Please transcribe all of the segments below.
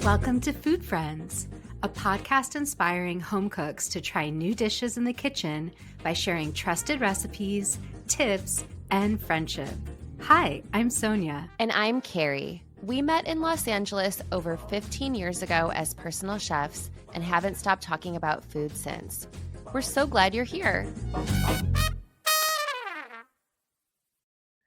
Welcome to Food Friends, a podcast inspiring home cooks to try new dishes in the kitchen by sharing trusted recipes, tips, and friendship. Hi, I'm Sonya. And I'm Kari. We met in Los Angeles over 15 years ago as personal chefs and haven't stopped talking about food since. We're so glad you're here.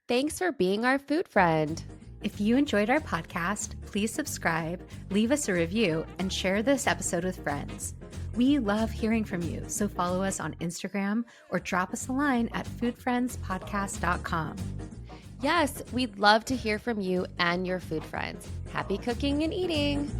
Thanks for being our food friend. If you enjoyed our podcast, please subscribe, leave us a review, and share this episode with friends. We love hearing from you, so follow us on Instagram or drop us a line at foodfriendspodcast.com. Yes, we'd love to hear from you and your food friends. Happy cooking and eating.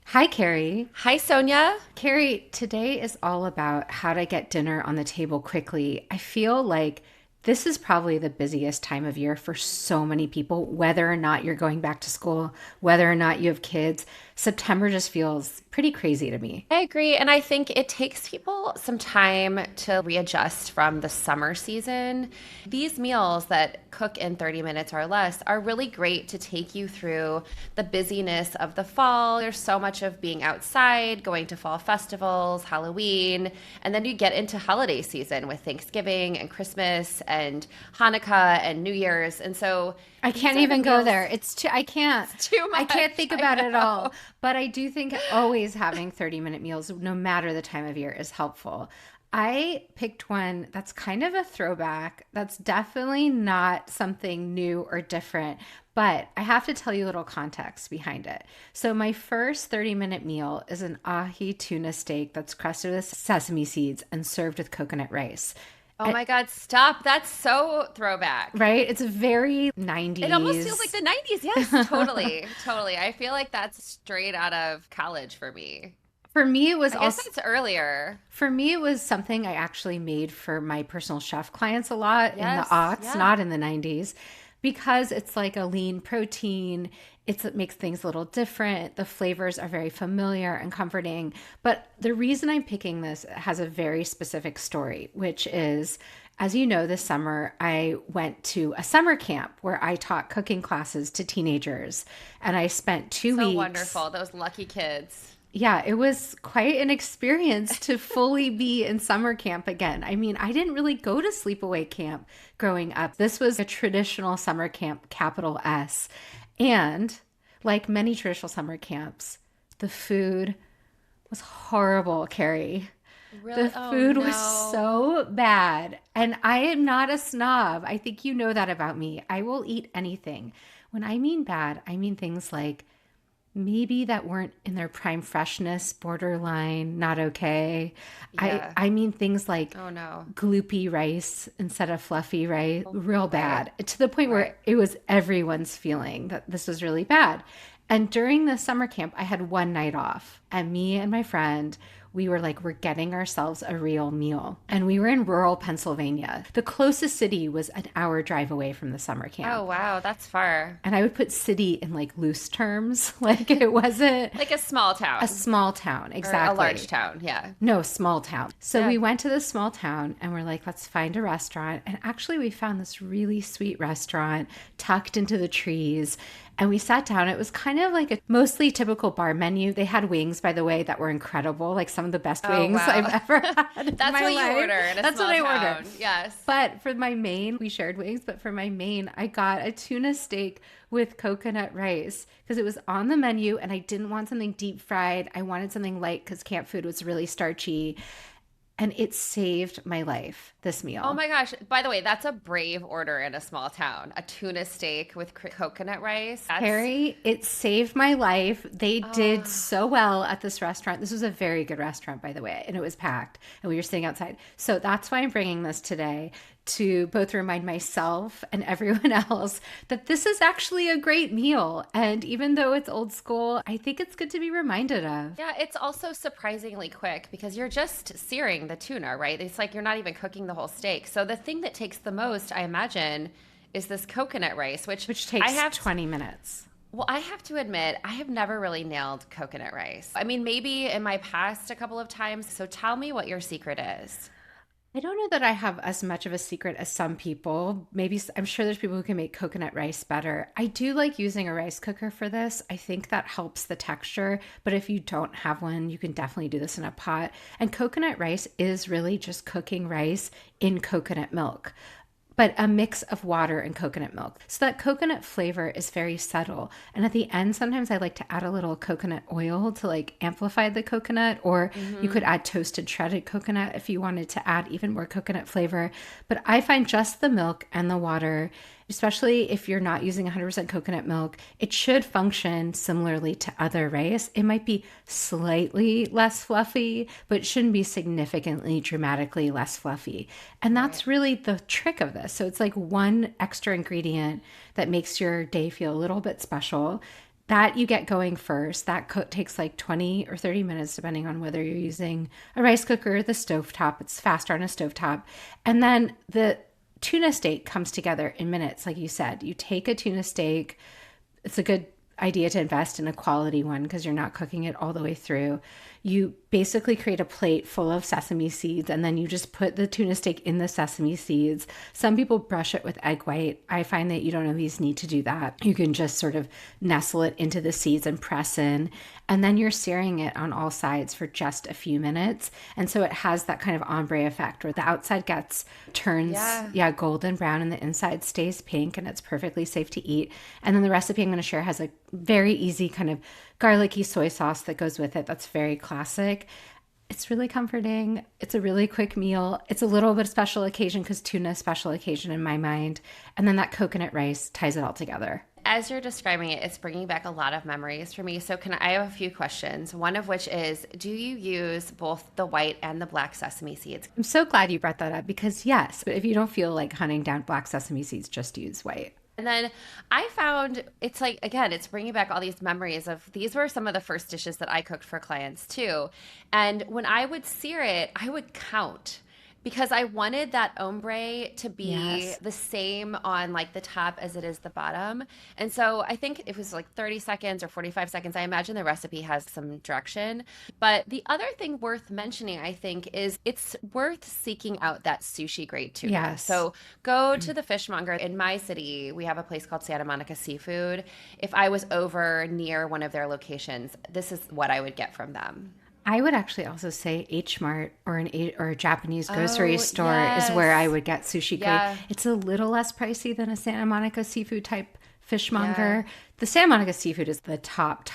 Hi, Kari. Hi, Sonya. Kari, today is all about how to get dinner on the table quickly. I feel like this is probably the busiest time of year for so many people, whether or not you're going back to school, whether or not you have kids. September just feels pretty crazy to me. I agree. And I think it takes people some time to readjust from the summer season. These meals that cook in 30 minutes or less are really great to take you through the busyness of the fall. There's so much of being outside, going to fall festivals, Halloween, and then you get into holiday season with Thanksgiving and Christmas and Hanukkah and New Year's. And so I can't even go there. It's too, I can't. It's too much. I can't think about it at all. But I do think always having 30-minute meals, no matter the time of year, is helpful. I picked one that's kind of a throwback. That's definitely not something new or different, but I have to tell you a little context behind it. So my first 30-minute meal is an Ahi Tuna steak that's crusted with sesame seeds and served with coconut rice. Oh my God, stop. That's so throwback. Right? It's very 90s. It almost feels like the 90s. Yes, totally. Totally. I feel like that's straight out of college for me. For me, it was I guess it's earlier. For me, it was something I actually made for my personal chef clients a lot in the Yes, aughts, not in the 90s, because it's like a lean protein. It makes things a little different. The flavors are very familiar and comforting. But the reason I'm picking this has a very specific story, which is, as you know, this summer I went to a summer camp where I taught cooking classes to teenagers. And I spent 2 weeks. So wonderful. Those lucky kids. Yeah, it was quite an experience to fully be in summer camp again. I mean, I didn't really go to sleepaway camp growing up. This was a traditional summer camp, capital S. And like many traditional summer camps, the food was horrible, Kari. Really? The food no. was so bad. And I am not a snob. I think you know that about me. I will eat anything. When I mean bad, I mean things like maybe that weren't in their prime freshness, borderline, not okay. Yeah. I mean things like Oh no. gloopy rice instead of fluffy rice, real bad, Right. to the point where Right. it was everyone's feeling that this was really bad. And during the summer camp, I had one night off, and me and my friend, we were like, we're getting ourselves a real meal. And we were in rural Pennsylvania. The closest city was an hour drive away from the summer camp. Oh, wow. That's far. And I would put city in like loose terms. Like it wasn't Like a small town. a small town. Exactly. Or a large town. Yeah. No, small town. So Yeah. we went to this small town and we're like, let's find a restaurant. And actually we found this really sweet restaurant tucked into the trees. And we sat down. It was kind of like a mostly typical bar menu. They had wings, by the way, that were incredible. Like some of the best wings wow. I've ever had in That's my what life. you order in a That's small what I town. ordered. Yes. But for my main, we shared wings, but for my main, I got a tuna steak with coconut rice because it was on the menu and I didn't want something deep fried. I wanted something light because camp food was really starchy. And it saved my life, this meal. Oh my gosh. By the way, that's a brave order in a small town. A tuna steak with coconut rice. Kari, it saved my life. They did so well at this restaurant. This was a very good restaurant, by the way, and it was packed and we were sitting outside. So that's why I'm bringing this today, to both remind myself and everyone else that this is actually a great meal. And even though it's old school, I think it's good to be reminded of. Yeah, it's also surprisingly quick because you're just searing the tuna, right? It's like you're not even cooking the whole steak. So the thing that takes the most, I imagine, is this coconut rice, which takes 20 minutes. Well, I have to admit, I have never really nailed coconut rice. I mean, maybe in my past a couple of times. So tell me what your secret is. I don't know that I have as much of a secret as some people. Maybe I'm sure there's people who can make coconut rice better. I do like using a rice cooker for this. I think that helps the texture, but if you don't have one, you can definitely do this in a pot. And coconut rice is really just cooking rice in coconut milk, but a mix of water and coconut milk. So that coconut flavor is very subtle. And at the end, sometimes I like to add a little coconut oil to like amplify the coconut, or you could add toasted shredded coconut if you wanted to add even more coconut flavor. But I find just the milk and the water, especially if you're not using 100% coconut milk, it should function similarly to other rice. It might be slightly less fluffy, but it shouldn't be significantly, dramatically less fluffy. And that's really the trick of this. So it's like one extra ingredient that makes your day feel a little bit special. That you get going first. That takes like 20 or 30 minutes, depending on whether you're using a rice cooker or the stovetop. It's faster on a stovetop. And then the tuna steak comes together in minutes, like you said. You take a tuna steak. It's a good idea to invest in a quality one because you're not cooking it all the way through. You basically create a plate full of sesame seeds, and then you just put the tuna steak in the sesame seeds. Some people brush it with egg white. I find that you don't always need to do that. You can just sort of nestle it into the seeds and press in, and then you're searing it on all sides for just a few minutes. And so it has that kind of ombre effect where the outside turns golden brown and the inside stays pink, and it's perfectly safe to eat. And then the recipe I'm going to share has a very easy kind of garlicky soy sauce that goes with it. That's very classic. It's really comforting. It's a really quick meal. It's a little bit special occasion because tuna is special occasion in my mind. And then that coconut rice ties it all together. As you're describing it, it's bringing back a lot of memories for me. So I have a few questions. One of which is, do you use both the white and the black sesame seeds? I'm so glad you brought that up because yes, but if you don't feel like hunting down black sesame seeds, just use white. And then I found it's like, again, it's bringing back all these memories of these were some of the first dishes that I cooked for clients too. And when I would sear it, I would count because I wanted that ombre to be the same on like the top as it is the bottom. And so I think it was like 30 seconds or 45 seconds. I imagine the recipe has some direction. But the other thing worth mentioning, I think, is it's worth seeking out that sushi grade tuna. Yes. So go to the fishmonger. In my city, we have a place called Santa Monica Seafood. If I was over near one of their locations, this is what I would get from them. I would actually also say H Mart or a Japanese grocery store is where I would get sushi grade. It's a little less pricey than a Santa Monica seafood type fishmonger. The Santa Monica seafood is the top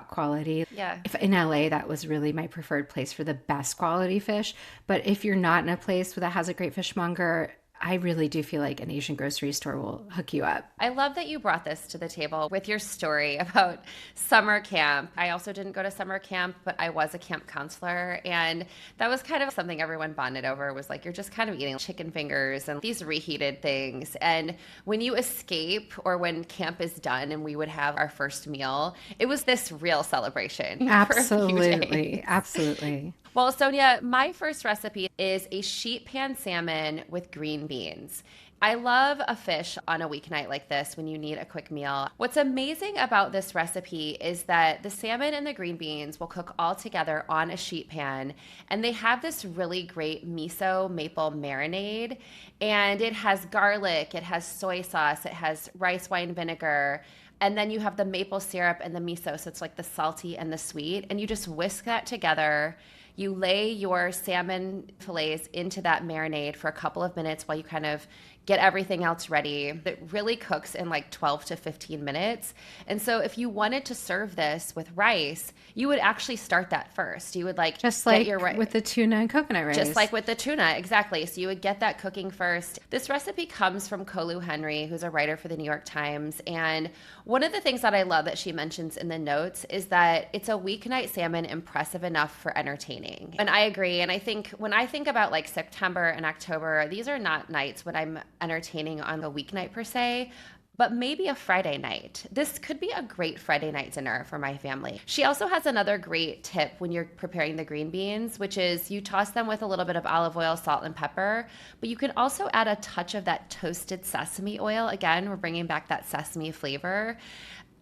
quality. If in LA, that was really my preferred place for the best quality fish. But if you're not in a place that has a great fishmonger, I really do feel like an Asian grocery store will hook you up. I love that you brought this to the table with your story about summer camp. I also didn't go to summer camp, but I was a camp counselor. And that was kind of something everyone bonded over was like, you're just kind of eating chicken fingers and these reheated things. And when you escape or when camp is done and we would have our first meal, it was this real celebration. Absolutely. Absolutely. Well, Sonia, my first recipe is a sheet pan salmon with green beans. I love a fish on a weeknight like this when you need a quick meal. What's amazing about this recipe is that the salmon and the green beans will cook all together on a sheet pan, and they have this really great miso maple marinade, and it has garlic, it has soy sauce, it has rice wine vinegar, and then you have the maple syrup and the miso, so it's like the salty and the sweet, and you just whisk that together. You lay your salmon fillets into that marinade for a couple of minutes while you kind of get everything else ready. It really cooks in like 12 to 15 minutes. And so if you wanted to serve this with rice, you would actually start that first. You would like just like with the tuna and coconut rice. Just like with the tuna, exactly. So you would get that cooking first. This recipe comes from Kolu Henry, who's a writer for the New York Times. And one of the things that I love that she mentions in the notes is that it's a weeknight salmon impressive enough for entertaining. And I agree. And I think when I think about like September and October, these are not nights when I'm entertaining on a weeknight per se, but maybe a Friday night. This could be a great Friday night dinner for my family. She also has another great tip when you're preparing the green beans, which is you toss them with a little bit of olive oil, salt, and pepper, but you can also add a touch of that toasted sesame oil. Again, we're bringing back that sesame flavor.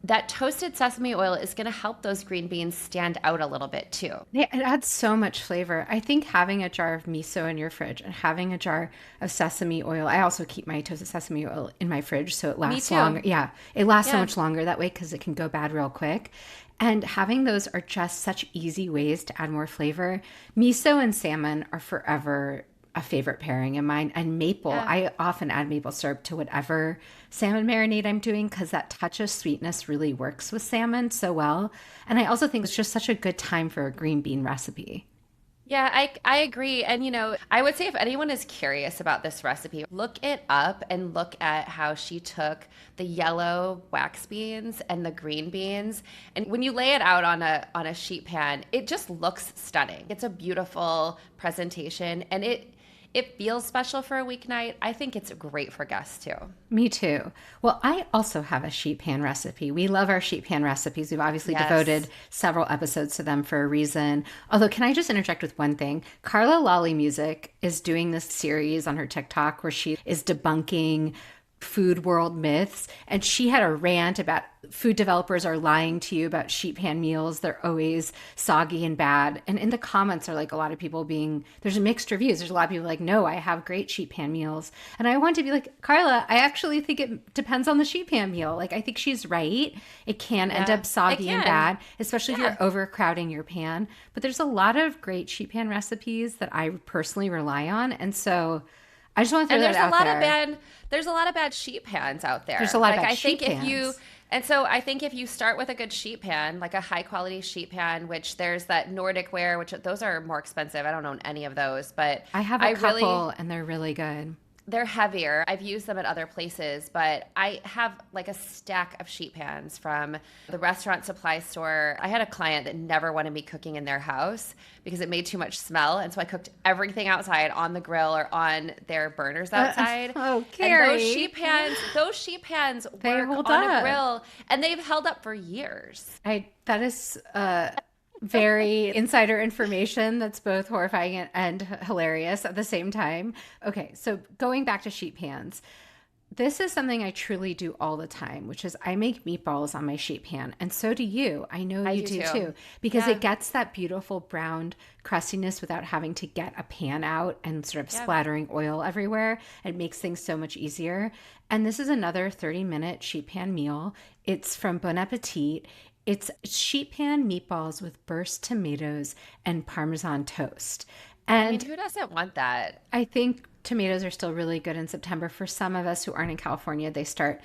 that toasted sesame oil is going to help those green beans stand out a little bit too. Yeah, it adds so much flavor. I think having a jar of miso in your fridge and having a jar of sesame oil. I also keep my toasted sesame oil in my fridge so it Me lasts too. longer. Yeah, it lasts so Yeah. much longer that way because it can go bad real quick. And having those are just such easy ways to add more flavor. Miso and salmon are forever a favorite pairing of mine. And maple, Yeah. I often add maple syrup to whatever salmon marinade I'm doing because that touch of sweetness really works with salmon so well. And I also think it's just such a good time for a green bean recipe. Yeah, I agree. And I would say if anyone is curious about this recipe, look it up and look at how she took the yellow wax beans and the green beans. And when you lay it out on a sheet pan, it just looks stunning. It's a beautiful presentation and it feels special for a weeknight. I think it's great for guests too. Me too. Well, I also have a sheet pan recipe. We love our sheet pan recipes. We've obviously Yes. devoted several episodes to them for a reason. Although, can I just interject with one thing? Carla Lolly Music is doing this series on her TikTok where she is debunking food world myths. And she had a rant about food developers are lying to you about sheet pan meals. They're always soggy and bad. And in the comments are like a lot of people there's mixed reviews. There's a lot of people like, no, I have great sheet pan meals. And I want to be like, Carla, I actually think it depends on the sheet pan meal. Like, I think she's right. It can end Yeah. up It soggy and can. bad, especially if Yeah. you're overcrowding your pan. But there's a lot of great sheet pan recipes that I personally rely on. And so I just want to throw And that out there. there's a lot of bad sheet pans out there. There's a lot of Like bad I sheet think if you pans. and so I think if you start with a good sheet pan, like a high quality sheet pan, which there's that Nordic ware, which those are more expensive. I don't own any of those, but I have a I really couple and they're really good. they're heavier. I've used them at other places, but I have like a stack of sheet pans from the restaurant supply store. I had a client that never wanted me cooking in their house because it made too much smell. And so I cooked everything outside on the grill or on their burners outside. Oh, And Carrie. those sheet pans They work hold on a up. grill and they've held up for years. That is very insider information that's both horrifying and hilarious at the same time. Okay, so going back to sheet pans. This is something I truly do all the time, which is I make meatballs on my sheet pan. And so do you. I know I you do do too. too, because Yeah. it gets that beautiful browned crustiness without having to get a pan out and sort of Yeah. splattering oil everywhere. It makes things so much easier. And this is another 30-minute sheet pan meal. It's from Bon Appetit. It's sheet pan meatballs with burst tomatoes and Parmesan toast. I mean, And who doesn't want that? I think tomatoes are still really good in September. For some of us who aren't in California, they start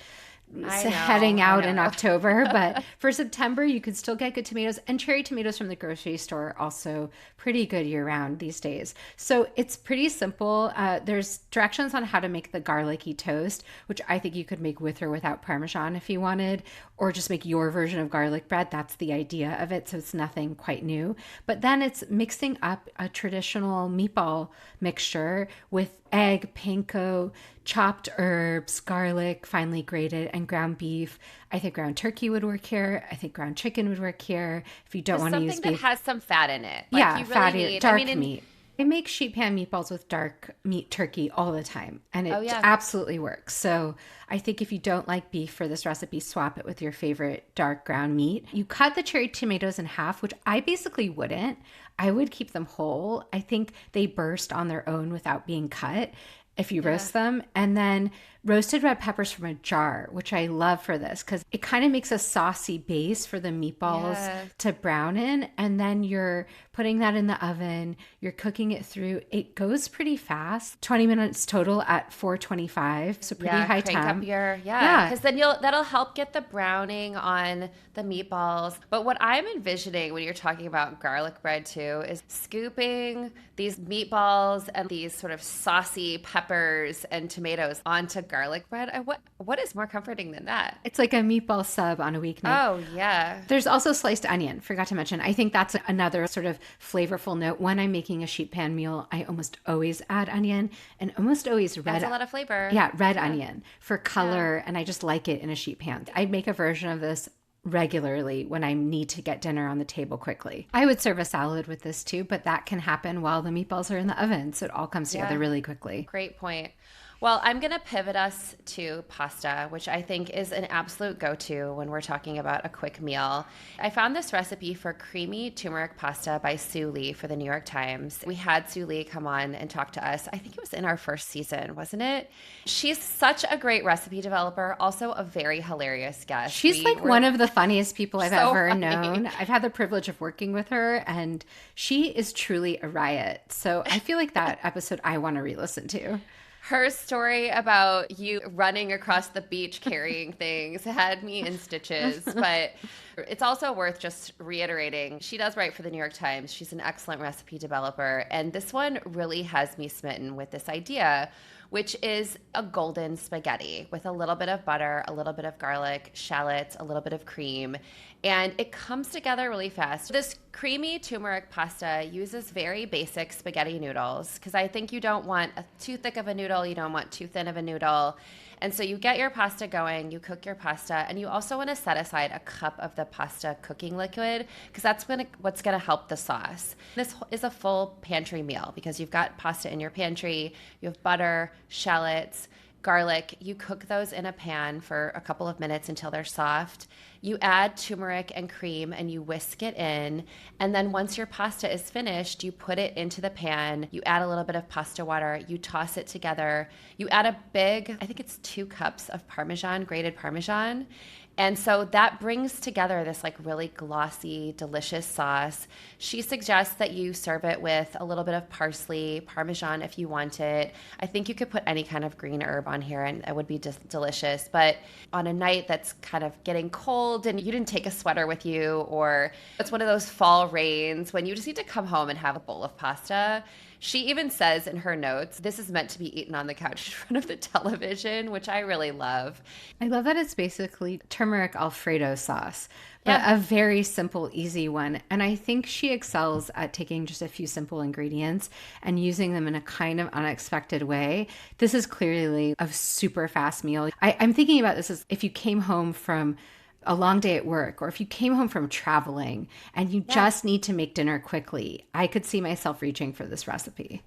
I know. heading I out in know. October. But for September, you can still get good tomatoes. And cherry tomatoes from the grocery store are also pretty good year round these days. So it's pretty simple. There's directions on how to make the garlicky toast, which I think you could make with or without Parmesan if you wanted, or just make your version of garlic bread. That's the idea of it. So it's nothing quite new. But then it's mixing up a traditional meatball mixture with egg, panko, chopped herbs, garlic, finely grated, and ground beef. I think ground turkey would work here. I think ground chicken would work here. If you don't Just want to something use that beef, has some fat in it. Like yeah, you really fatty, need. I dark mean, in, meat. I make sheet pan meatballs with dark meat turkey all the time, and oh it yeah. absolutely works. So I think if you don't like beef for this recipe, swap it with your favorite dark ground meat. You cut the cherry tomatoes in half, which I basically wouldn't. I would keep them whole. I think they burst on their own without being cut if you Yeah. roast them. And then roasted red peppers from a jar, which I love for this because it kind of makes a saucy base for the meatballs Yeah. to brown in. And then you're putting that in the oven, you're cooking it through. It goes pretty fast, 20 minutes total at 425. So pretty Yeah, high crank up temp. your Yeah. because then that'll help get the browning on the meatballs. But what I'm envisioning when you're talking about garlic bread too is scooping these meatballs and these sort of saucy peppers and tomatoes onto garlic bread. What is more comforting than that? It's like a meatball sub on a weeknight. Oh yeah. There's also sliced onion, forgot to mention. I think that's another sort of flavorful note. When I'm making a sheet pan meal, I almost always add onion and almost always Adds a lot of flavor. yeah, red onion for color. And I just like it in a sheet pan. I make a version of this regularly when I need to get dinner on the table quickly. I would serve a salad with this too, but that can happen while the meatballs are in the oven. So it all comes together Yeah. really quickly. Great point. Well, I'm going to pivot us to pasta, which I think is an absolute go-to when we're talking about a quick meal. I found this recipe for creamy turmeric pasta by Sue Lee for the New York Times. We had Sue Lee come on and talk to us. I think it was in our first season, wasn't it? She's such a great recipe developer, also a very hilarious guest. She's like one of the funniest people I've so ever funny. known. I've had the privilege of working with her, and she is truly a riot. So I feel like that episode I want to re-listen to. Her story about you running across the beach carrying things had me in stitches, but it's also worth just reiterating. She does write for the New York Times. She's an excellent recipe developer, and this one really has me smitten with this idea, which is a golden spaghetti with a little bit of butter, a little bit of garlic, shallots, a little bit of cream, and it comes together really fast. This creamy turmeric pasta uses very basic spaghetti noodles because I think you don't want too thick of a noodle, you don't want too thin of a noodle. And so you get your pasta going, you cook your pasta, and you also want to set aside a cup of the pasta cooking liquid because that's what's going to help the sauce. This is a full pantry meal because you've got pasta in your pantry, you have butter, shallots, garlic. You cook those in a pan for a couple of minutes until they're soft. You add turmeric and cream and you whisk it in. And then once your pasta is finished, you put it into the pan. You add a little bit of pasta water. You toss it together. You add a big, I think it's 2 cups of Parmesan, grated Parmesan. And so that brings together this like really glossy, delicious sauce. She suggests that you serve it with a little bit of parsley, Parmesan if you want it. I think you could put any kind of green herb on here and it would be just delicious. But on a night that's kind of getting cold and you didn't take a sweater with you, or it's one of those fall rains when you just need to come home and have a bowl of pasta. She even says in her notes, this is meant to be eaten on the couch in front of the television, which I really love. I love that it's basically turmeric Alfredo sauce, but a very simple, easy one. And I think she excels at taking just a few simple ingredients and using them in a kind of unexpected way. This is clearly a super fast meal. I'm thinking about this as if you came home from a long day at work, or if you came home from traveling and you just need to make dinner quickly, I could see myself reaching for this recipe.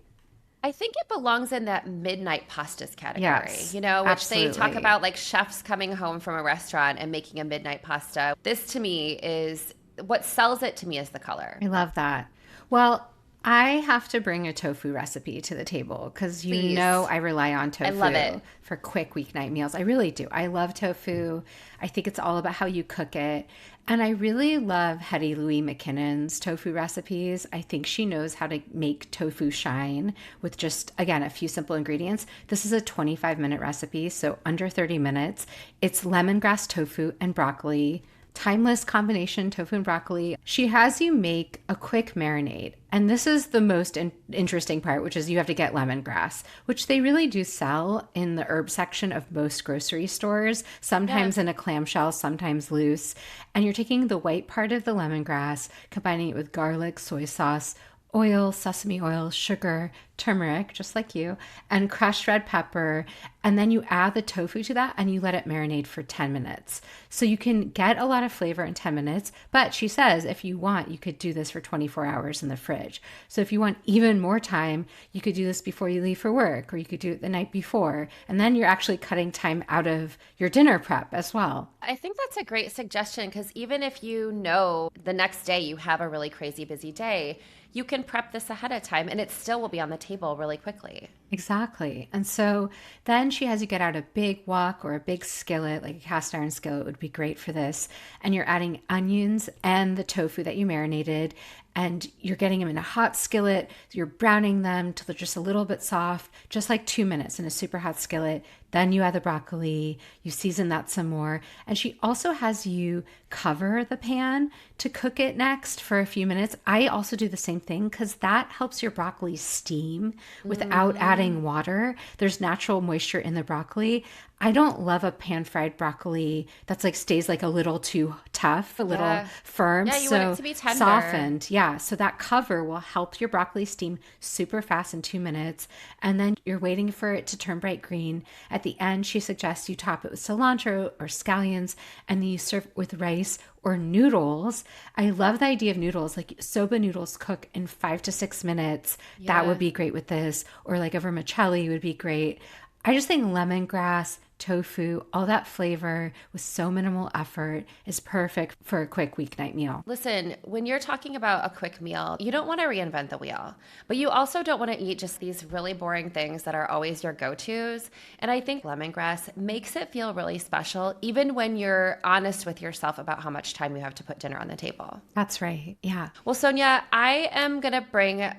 I think it belongs in that midnight pastas category, Yes, which absolutely. they talk about like chefs coming home from a restaurant and making a midnight pasta. This to me is what sells it to me is the color. I love that. Well, I have to bring a tofu recipe to the table because you know I rely on tofu I love it. for quick weeknight meals. I really do. I love tofu. I think it's all about how you cook it. And I really love Hetty Louise McKinnon's tofu recipes. I think she knows how to make tofu shine with just, again, a few simple ingredients. This is a 25-minute recipe, so under 30 minutes. It's lemongrass tofu and broccoli. Timeless combination, tofu and broccoli. She has you make a quick marinade. And this is the most interesting part, which is you have to get lemongrass, which they really do sell in the herb section of most grocery stores, sometimes in a clamshell, sometimes loose. And you're taking the white part of the lemongrass, combining it with garlic, soy sauce, oil, sesame oil, sugar, turmeric, just like you, and crushed red pepper. And then you add the tofu to that and you let it marinate for 10 minutes. So you can get a lot of flavor in 10 minutes. But she says if you want, you could do this for 24 hours in the fridge. So if you want even more time, you could do this before you leave for work, or you could do it the night before. And then you're actually cutting time out of your dinner prep as well. I think that's a great suggestion because even if you know the next day you have a really crazy busy day, you can prep this ahead of time and it still will be on the table really quickly. Exactly. And so then she has you get out a big wok or a big skillet, like a cast iron skillet would be great for this. And you're adding onions and the tofu that you marinated, and you're getting them in a hot skillet. You're browning them till they're just a little bit soft, just like 2 minutes in a super hot skillet. Then you add the broccoli, you season that some more. And she also has you cover the pan to cook it next for a few minutes. I also do the same thing because that helps your broccoli steam without adding water. There's natural moisture in the broccoli. I don't love a pan-fried broccoli that's like stays like a little too tough, a little firm. Yeah, you want it to be tender. Softened. Yeah. So that cover will help your broccoli steam super fast in 2 minutes. And then you're waiting for it to turn bright green. At the end, she suggests you top it with cilantro or scallions, and then you serve it with rice or noodles. I love the idea of noodles. Like soba noodles cook in 5 to 6 minutes. That would be great with this. Or like a vermicelli would be great. I just think lemongrass, tofu, all that flavor with so minimal effort is perfect for a quick weeknight meal. Listen, when you're talking about a quick meal, you don't want to reinvent the wheel, but you also don't want to eat just these really boring things that are always your go-tos. And I think lemongrass makes it feel really special, even when you're honest with yourself about how much time you have to put dinner on the table. That's right. Yeah. Well, Sonia, I am going to bring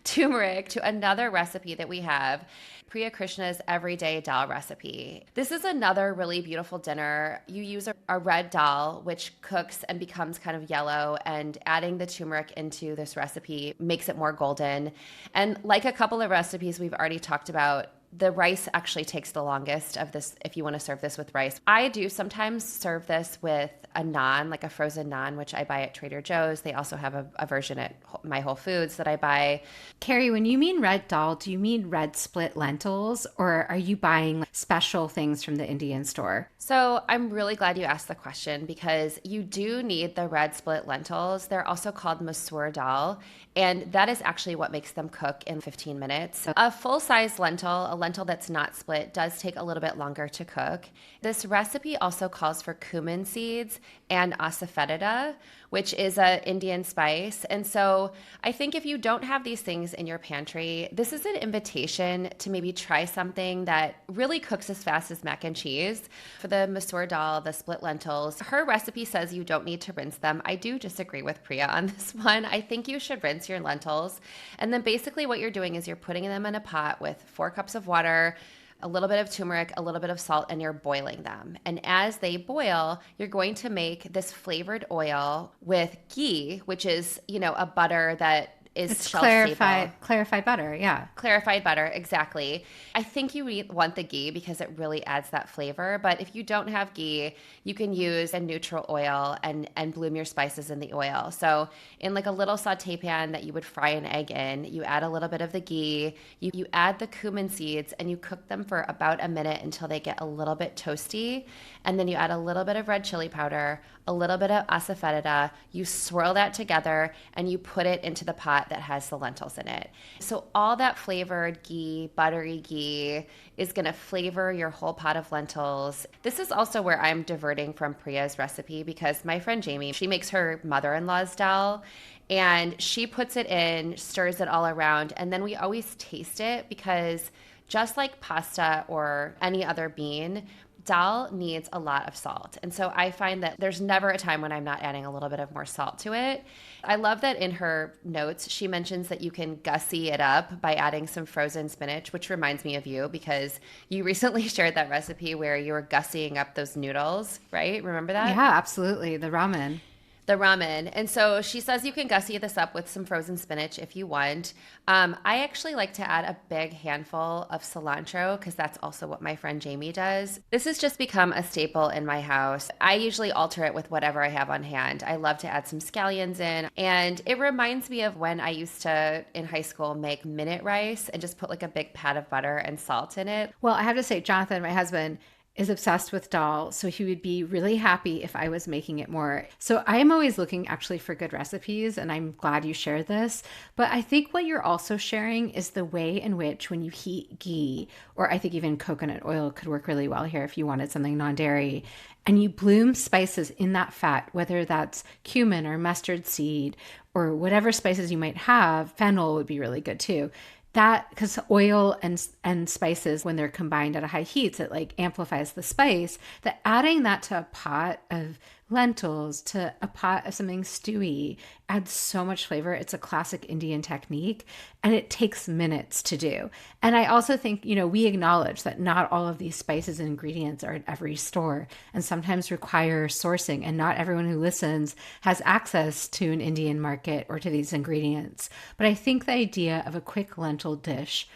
turmeric to another recipe that we have. Priya Krishna's everyday dal recipe. This is another really beautiful dinner. You use a red dal, which cooks and becomes kind of yellow, and adding the turmeric into this recipe makes it more golden. And like a couple of recipes we've already talked about, the rice actually takes the longest of this if you want to serve this with rice. I do sometimes serve this with a naan, like a frozen naan, which I buy at Trader Joe's. They also have a version at my Whole Foods that I buy. Kari, when you mean red dal, do you mean red split lentils, or are you buying special things from the Indian store? So I'm really glad you asked the question because you do need the red split lentils. They're also called masoor dal, and that is actually what makes them cook in 15 minutes. A full-size lentil, a lentil that's not split, does take a little bit longer to cook. This recipe also calls for cumin seeds and asafoetida, which is an Indian spice. And so I think if you don't have these things in your pantry, this is an invitation to maybe try something that really cooks as fast as mac and cheese. For the masoor dal, the split lentils, her recipe says you don't need to rinse them. I do disagree with Priya on this one. I think you should rinse your lentils. And then basically what you're doing is you're putting them in a pot with 4 cups of water, a little bit of turmeric, a little bit of salt, and you're boiling them. And as they boil, you're going to make this flavored oil with ghee, which is, a butter that is It's shelf stable. clarified butter. Yeah. Clarified butter, exactly. I think you want the ghee because it really adds that flavor. But if you don't have ghee, you can use a neutral oil and bloom your spices in the oil. So in like a little saute pan that you would fry an egg in, you add a little bit of the ghee, you add the cumin seeds, and you cook them for about a minute until they get a little bit toasty. And then you add a little bit of red chili powder, a little bit of asafoetida. You swirl that together and you put it into the pot that has the lentils in it. So all that flavored ghee, buttery ghee, is going to flavor your whole pot of lentils. This is also where I'm diverting from Priya's recipe because my friend Jamie, she makes her mother-in-law's dal and she puts it in, stirs it all around, and then we always taste it because just like pasta or any other bean, dal needs a lot of salt. And so I find that there's never a time when I'm not adding a little bit of more salt to it. I love that in her notes, she mentions that you can gussy it up by adding some frozen spinach, which reminds me of you because you recently shared that recipe where you were gussying up those noodles, right? Remember that? Yeah, absolutely. The ramen. The ramen. And so she says you can gussy this up with some frozen spinach if you want. I actually like to add a big handful of cilantro because that's also what my friend Jamie does. This has just become a staple in my house. I usually alter it with whatever I have on hand. I love to add some scallions in. And it reminds me of when I used to, in high school, make minute rice and just put like a big pat of butter and salt in it. Well, I have to say, Jonathan, my husband, is obsessed with dal, so he would be really happy if I was making it more. So I'm always looking actually for good recipes, and I'm glad you shared this. But I think what you're also sharing is the way in which when you heat ghee, or I think even coconut oil could work really well here if you wanted something non-dairy, and you bloom spices in that fat, whether that's cumin or mustard seed or whatever spices you might have, fennel would be really good too. That, because oil and spices, when they're combined at a high heat, it like amplifies the spice. That adding that to a pot of lentils, to a pot of something stewy, adds so much flavor. It's a classic Indian technique, and it takes minutes to do. And I also think, we acknowledge that not all of these spices and ingredients are at every store and sometimes require sourcing, and not everyone who listens has access to an Indian market or to these ingredients. But I think the idea of a quick lentil dish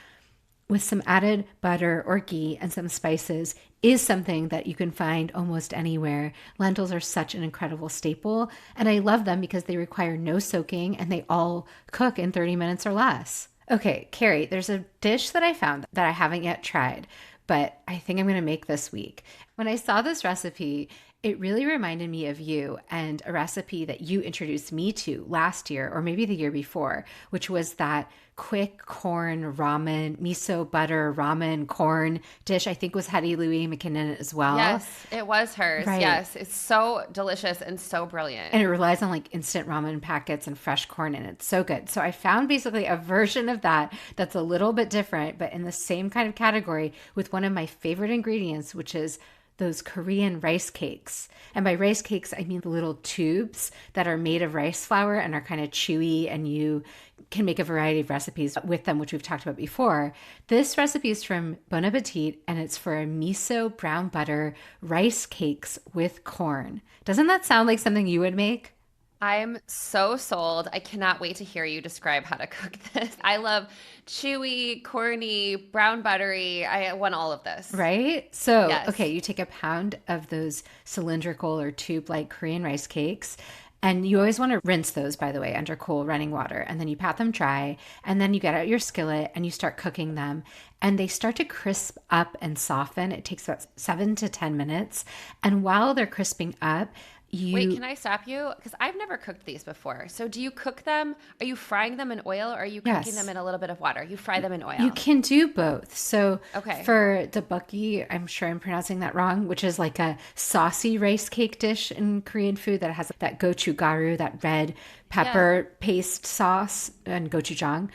with some added butter or ghee and some spices is something that you can find almost anywhere. Lentils are such an incredible staple, and I love them because they require no soaking and they all cook in 30 minutes or less. Okay, Kari, there's a dish that I found that I haven't yet tried, but I think I'm going to make this week. When I saw this recipe, it really reminded me of you and a recipe that you introduced me to last year or maybe the year before, which was that quick corn ramen, miso butter ramen corn dish. I think was Hetty Louie McKinnon as well. Yes, it was hers. Right. Yes, it's so delicious and so brilliant. And it relies on like instant ramen packets and fresh corn, and it's so good. So I found basically a version of that that's a little bit different, but in the same kind of category with one of my favorite ingredients, which is those Korean rice cakes. And by rice cakes, I mean the little tubes that are made of rice flour and are kind of chewy, and you can make a variety of recipes with them, which we've talked about before. This recipe is from Bon Appetit, and it's for a miso brown butter rice cakes with corn. Doesn't that sound like something you would make? I'm so sold. I cannot wait to hear you describe how to cook this. I love chewy, corny, brown buttery. I want all of this. Right? So, Yes. okay, you take a pound of those cylindrical or tube like Korean rice cakes. And you always want to rinse those, by the way, under cool running water. And then you pat them dry. And then you get out your skillet and you start cooking them. And they start to crisp up and soften. It takes about 7 to 10 minutes. And while they're crisping up, Wait, can I stop you? Because I've never cooked these before. So do you cook them? Are you frying them in oil or are you cooking Yes. them in a little bit of water? You fry them in oil. You can do both. So Okay. for tteokbokki, I'm sure I'm pronouncing that wrong, which is like a saucy rice cake dish in Korean food that has that gochugaru, that red pepper paste sauce, and gochujang.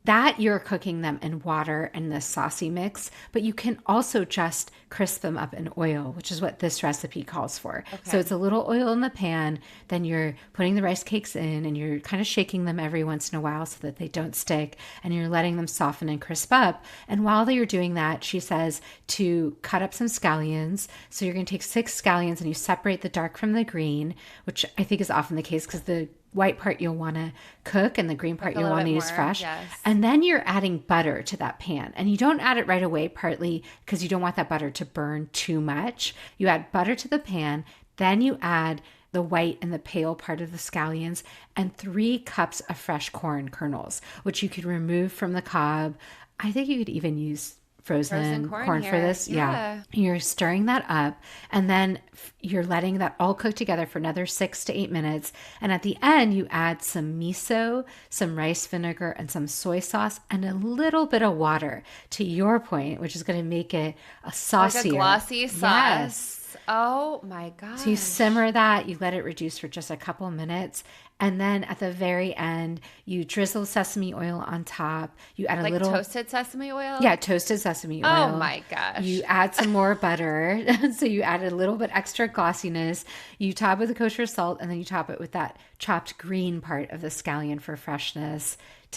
That you're cooking them in water and the saucy mix, but you can also just crisp them up in oil, which is what this recipe calls for. So it's a little oil in the pan, then you're putting the rice cakes in and you're kind of shaking them every once in a while so that they don't stick, and you're letting them soften and crisp up. And while you're doing that, she says to cut up some scallions. So you're going to take 6 scallions and you separate the dark from the green, which I think is often the case because the white part you'll want to cook and the green part you'll want to use fresh. Yes. And then you're adding butter to that pan. And you don't add it right away, partly because you don't want that butter to burn too much. You add butter to the pan, then you add the white and the pale part of the scallions and 3 cups of fresh corn kernels, which you could remove from the cob. I think you could even use frozen corn for here. this. Yeah. You're stirring that up and then you're letting that all cook together for another 6 to 8 minutes. And at the end, you add some miso, some rice vinegar, and some soy sauce and a little bit of water to your point, which is going to make it a saucier. Like a glossy sauce. Yes. Oh my gosh. So you simmer that, you let it reduce for just a couple minutes. And then at the very end, you drizzle sesame oil on top. You add a like little toasted sesame oil? Yeah, toasted sesame oil. Oh my gosh. You add some more butter. So you add a little bit extra glossiness. You top it with the kosher salt, and then you top it with that chopped green part of the scallion for freshness.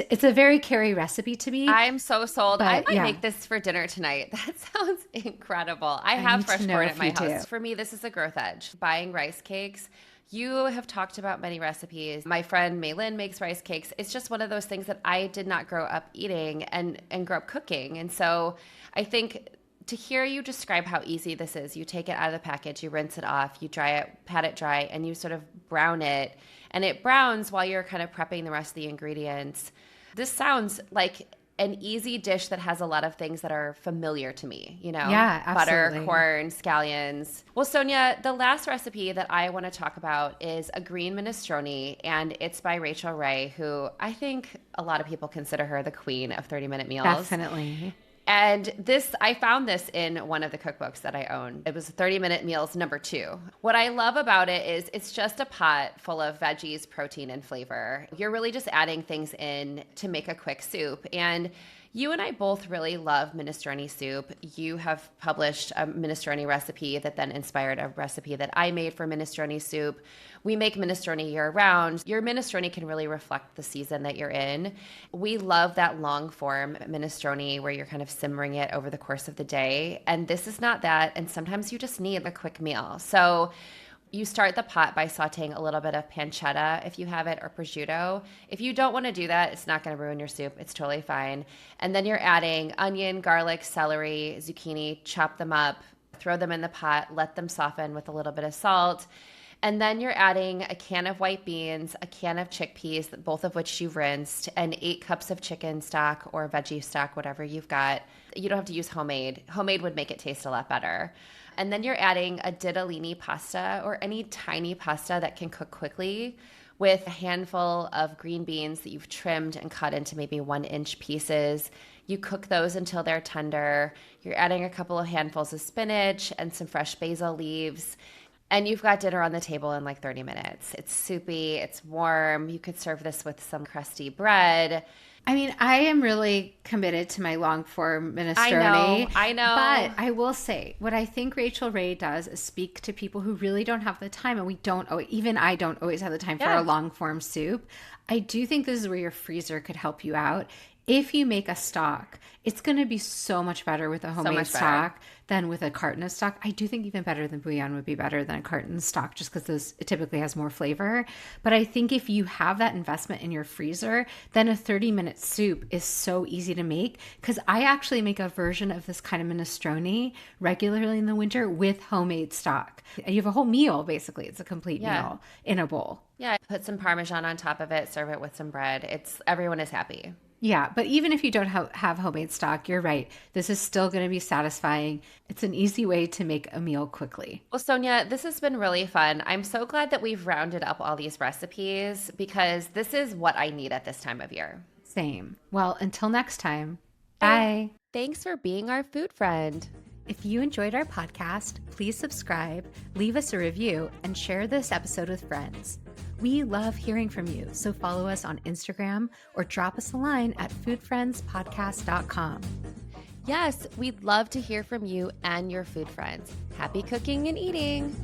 It's a very Kari recipe to me. I'm so sold. I But, might yeah. make this for dinner tonight. That sounds incredible. I have need fresh to know corn if at my you do. house. For me, this is a growth edge. Buying rice cakes. You have talked about many recipes. My friend Maylin makes rice cakes. It's just one of those things that I did not grow up eating and grow up cooking. And so I think to hear you describe how easy this is, you take it out of the package, you rinse it off, you dry it, pat it dry, and you sort of brown it. And it browns while you're kind of prepping the rest of the ingredients. This sounds like an easy dish that has a lot of things that are familiar to me, you know? Yeah, Butter, absolutely. corn, scallions. Well, Sonia, the last recipe that I want to talk about is a green minestrone, and it's by Rachel Ray, who I think a lot of people consider her the queen of 30-minute meals. Definitely. And I found this in one of the cookbooks that I own. It was 30-minute meals #2. What I love about it is it's just a pot full of veggies, protein, and flavor. You're really just adding things in to make a quick soup. And you and I both really love minestrone soup. You have published a minestrone recipe that then inspired a recipe that I made for minestrone soup. We make minestrone year round. Your minestrone can really reflect the season that you're in. We love that long form minestrone where you're kind of simmering it over the course of the day. And this is not that. And sometimes you just need a quick meal. So you start the pot by sauteing a little bit of pancetta if you have it, or prosciutto. If you don't want to do that, it's not going to ruin your soup. It's totally fine. And then you're adding onion, garlic, celery, zucchini, chop them up, throw them in the pot, let them soften with a little bit of salt. And then you're adding a can of white beans, a can of chickpeas, both of which you've rinsed, and 8 cups of chicken stock or veggie stock, whatever you've got. You don't have to use homemade. Homemade would make it taste a lot better. And then you're adding a ditalini pasta or any tiny pasta that can cook quickly with a handful of green beans that you've trimmed and cut into maybe 1-inch pieces. You cook those until they're tender. You're adding a couple of handfuls of spinach and some fresh basil leaves. And you've got dinner on the table in like 30 minutes. It's soupy, it's warm. You could serve this with some crusty bread. I mean, I am really committed to my long form minestrone. I know. But I will say, what I think Rachel Ray does is speak to people who really don't have the time, and even I don't always have the time for a long form soup. I do think this is where your freezer could help you out. If you make a stock, it's going to be so much better with a homemade stock than with a carton of stock. I do think even better than bouillon would be better than a carton stock, just because it typically has more flavor. But I think if you have that investment in your freezer, then a 30-minute soup is so easy to make, because I actually make a version of this kind of minestrone regularly in the winter with homemade stock. You have a whole meal, basically. It's a complete meal in a bowl. Yeah, put some Parmesan on top of it, serve it with some bread. Everyone is happy. Yeah, but even if you don't have homemade stock, you're right. This is still going to be satisfying. It's an easy way to make a meal quickly. Well, Sonia, this has been really fun. I'm so glad that we've rounded up all these recipes, because this is what I need at this time of year. Same. Well, until next time, bye. Thanks for being our food friend. If you enjoyed our podcast, please subscribe, leave us a review, and share this episode with friends. We love hearing from you, so follow us on Instagram or drop us a line at foodfriendspodcast.com. Yes, we'd love to hear from you and your food friends. Happy cooking and eating.